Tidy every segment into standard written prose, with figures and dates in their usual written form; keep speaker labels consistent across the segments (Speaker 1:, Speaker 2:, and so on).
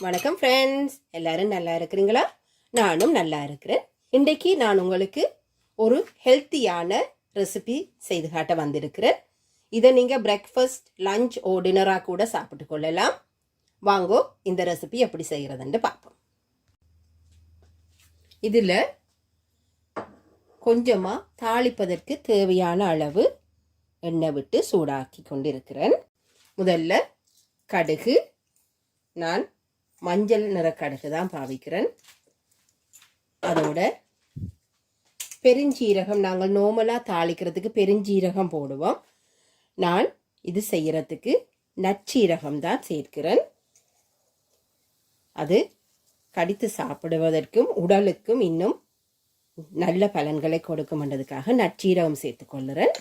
Speaker 1: வணக்கம் ஃப்ரெண்ட்ஸ், எல்லாரும் நல்லா இருக்கிறீங்களா? நானும் நல்லா இருக்கிறேன். இன்றைக்கு நான் உங்களுக்கு ஒரு ஹெல்த்தியான ரெசிபி செய்து காட்ட வந்திருக்கிறேன். இதை நீங்கள் பிரேக்ஃபாஸ்ட், லஞ்ச் ஓ டின்னராக கூட சாப்பிட்டு கொள்ளலாம். வாங்கோ இந்த ரெசிபி எப்படி செய்கிறதுன்னு பார்ப்போம். இதில் கொஞ்சமாக தாளிப்பதற்கு தேவையான அளவு எண்ணெய் விட்டு சூடாக்கி கொண்டிருக்கிறேன். முதல்ல கடுகு, நான் மஞ்சள் நிற கடுகு தான் பாவிக்கிறேன். அதோட பெருஞ்சீரகம், நாங்கள் நார்மலாக தாளிக்கிறதுக்கு பெருஞ்சீரகம் போடுவோம். நான் இது செய்கிறதுக்கு நச்சீரகம் தான் சேர்க்கிறேன். அது கடித்து சாப்பிடுவதற்கும் உடலுக்கும் இன்னும் நல்ல பலன்களை கொடுக்கும்ன்றதுக்காக நச்சீரகம் சேர்த்துக்கொள்ளுறேன்.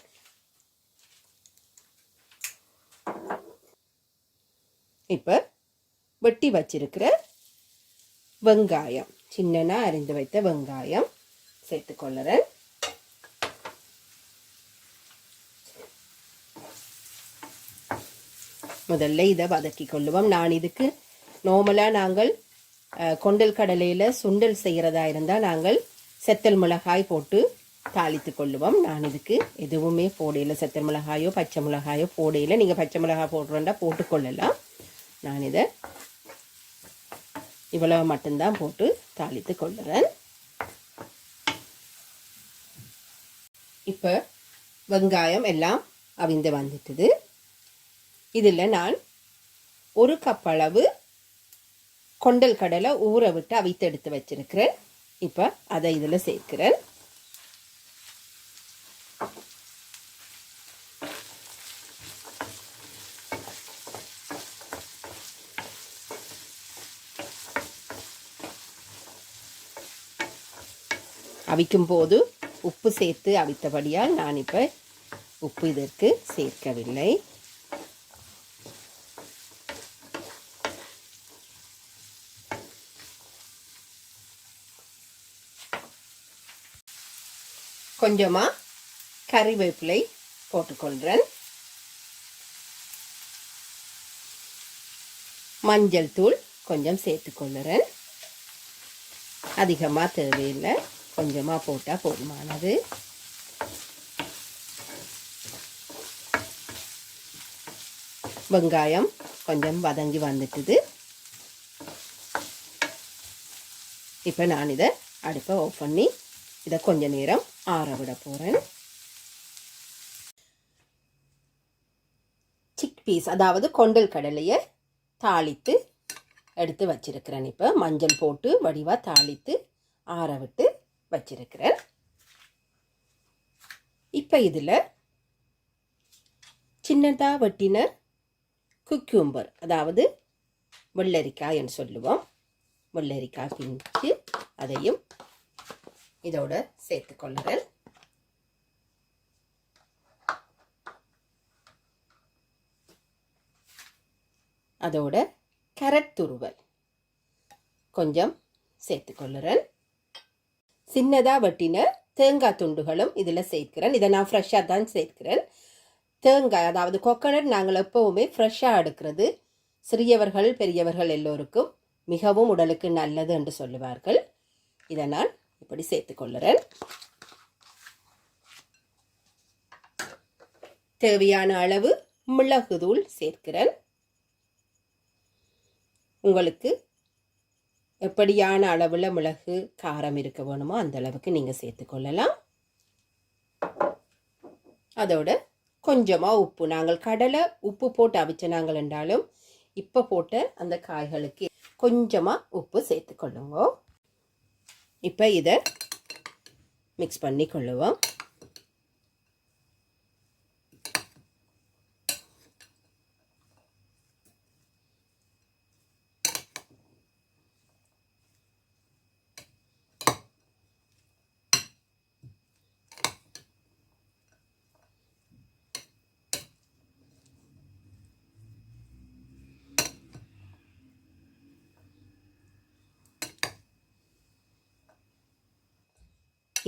Speaker 1: இப்போ வெட்டி வச்சிருக்கிற வெங்காயம், சின்னனா அரிந்து வைத்த வெங்காயம் சேர்த்துக்கொள்ளுறேன். முதல்ல இதை வதக்கி கொள்ளுவோம். நான் இதுக்கு நார்மலாக நாங்கள் கொண்டல் கடலையில் சுண்டல் செய்கிறதா இருந்தால் நாங்கள் செத்தல் மிளகாய் போட்டு தாளித்து கொள்ளுவோம். நான் இதுக்கு எதுவுமே போடையில், செத்தல் மிளகாயோ பச்சை மிளகாயோ போடையில். நீங்கள் பச்சை மிளகாய் போடுறோண்டா போட்டுக்கொள்ளலாம். நான் இதை இவ்வளவு மட்டும்தான் போட்டு தாளித்து கொள்ளுறேன். இப்போ வெங்காயம் எல்லாம் அவிந்து வந்துட்டுது. இதில் நான் 1 கப் அளவு கொண்டல் கடலை ஊற விட்டு அவித்து எடுத்து வச்சிருக்கிறேன். இப்போ அதை இதில் சேர்க்கிறேன். அவிக்கும் போது உப்பு சேர்த்து அவித்தபடியால் நான் இப்போ உப்பு இதற்கு சேர்க்கவில்லை. கொஞ்சமாக கறிவேப்பிலை போட்டுக்கொள்கிறேன். மஞ்சள் தூள் கொஞ்சம் சேர்த்துக்கொள்ளுறேன். அதிகமாக தேவையில்லை, கொஞ்சமாக போட்டால் போதுமானது. வெங்காயம் கொஞ்சம் வதங்கி வந்துட்டுது. இப்போ நான் இதை அடுப்பை ஆஃப் பண்ணி இதை கொஞ்ச நேரம் ஆற விட போகிறேன். சிக் பீஸ், அதாவது கொண்டல் கடலையை தாளித்து எடுத்து வச்சிருக்கிறேன். இப்போ மஞ்சள் போட்டு வடிவாக தாளித்து ஆற விட்டு வச்சிருக்கிறேன். இப்போ இதில் சின்னதாக வெட்டின குக்கும்பர், அதாவது வெள்ளரிக்காய் என்று சொல்லுவோம், வெள்ளரிக்காய் பிஞ்சு அதையும் இதோட சேர்த்துக்கொள்ளுறேன். அதோட கேரட் துருவல் கொஞ்சம் சேர்த்துக்கொள்ளுறேன். சின்னதாக வெட்டின தேங்காய் துண்டுகளும் இதில் சேர்க்கிறேன். இதை நான் ஃப்ரெஷ்ஷாக தான் சேர்க்கிறேன். தேங்காய், அதாவது கோகனட் நாங்கள் எப்போவுமே ஃப்ரெஷ்ஷாக எடுக்கிறது சிறியவர்கள் பெரியவர்கள் எல்லோருக்கும் மிகவும் உடலுக்கு நல்லது என்று சொல்லுவார்கள். இதை நான் இப்படி சேர்த்துக்கொள்ளுறேன். தேவையான அளவு மிளகுத்தூள் சேர்க்கிறேன். உங்களுக்கு எப்படியான அளவில் மிளகு காரம் இருக்க வேணுமோ அந்த அளவுக்கு நீங்கள் சேர்த்துக்கொள்ளலாம். அதோட கொஞ்சமாக உப்பு, நாங்கள் கடலை உப்பு போட்டு அவிச்ச நாங்கள் என்றாலும் இப்போ போட்ட அந்த காய்களுக்கு கொஞ்சமாக உப்பு சேர்த்துக்கொள்ளுங்க. இப்போ இதை மிக்ஸ் பண்ணி கொள்ளுவோம்.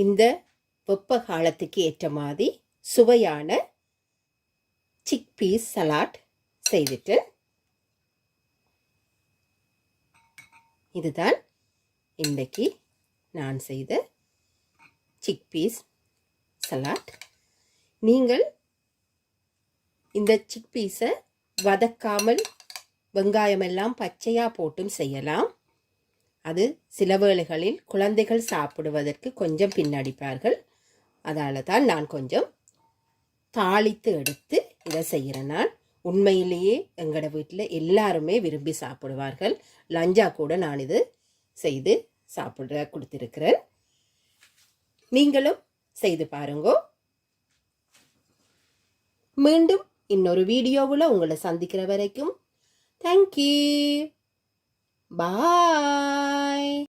Speaker 1: இந்த வெப்ப காலத்துக்கு ஏற்ற மாதிரி சுவையான சிக் பீஸ் சலாட் செய்துட்டு இதுதான் இன்றைக்கு நான் செய்த சிக்பீஸ் சலாட். நீங்கள் இந்த சிக்பீஸை வதக்காமல் வெங்காயமெல்லாம் பச்சையாக போட்டும் செய்யலாம். அது சில வேளைகளில் குழந்தைகள் சாப்பிடுவதற்கு கொஞ்சம் பின்னடிப்பார்கள். அதால தான் நான் கொஞ்சம் தாளித்து எடுத்து இதை செய்கிறேன். நான் உண்மையிலேயே எங்களோட வீட்டில் எல்லாருமே விரும்பி சாப்பிடுவார்கள். லஞ்சா கூட நான் இது செய்து சாப்பிட கொடுத்துருக்கிறேன். நீங்களும் செய்து பாருங்கோ. மீண்டும் இன்னொரு வீடியோவில் உங்களை சந்திக்கிற வரைக்கும் தேங்க்யூ. பாய்.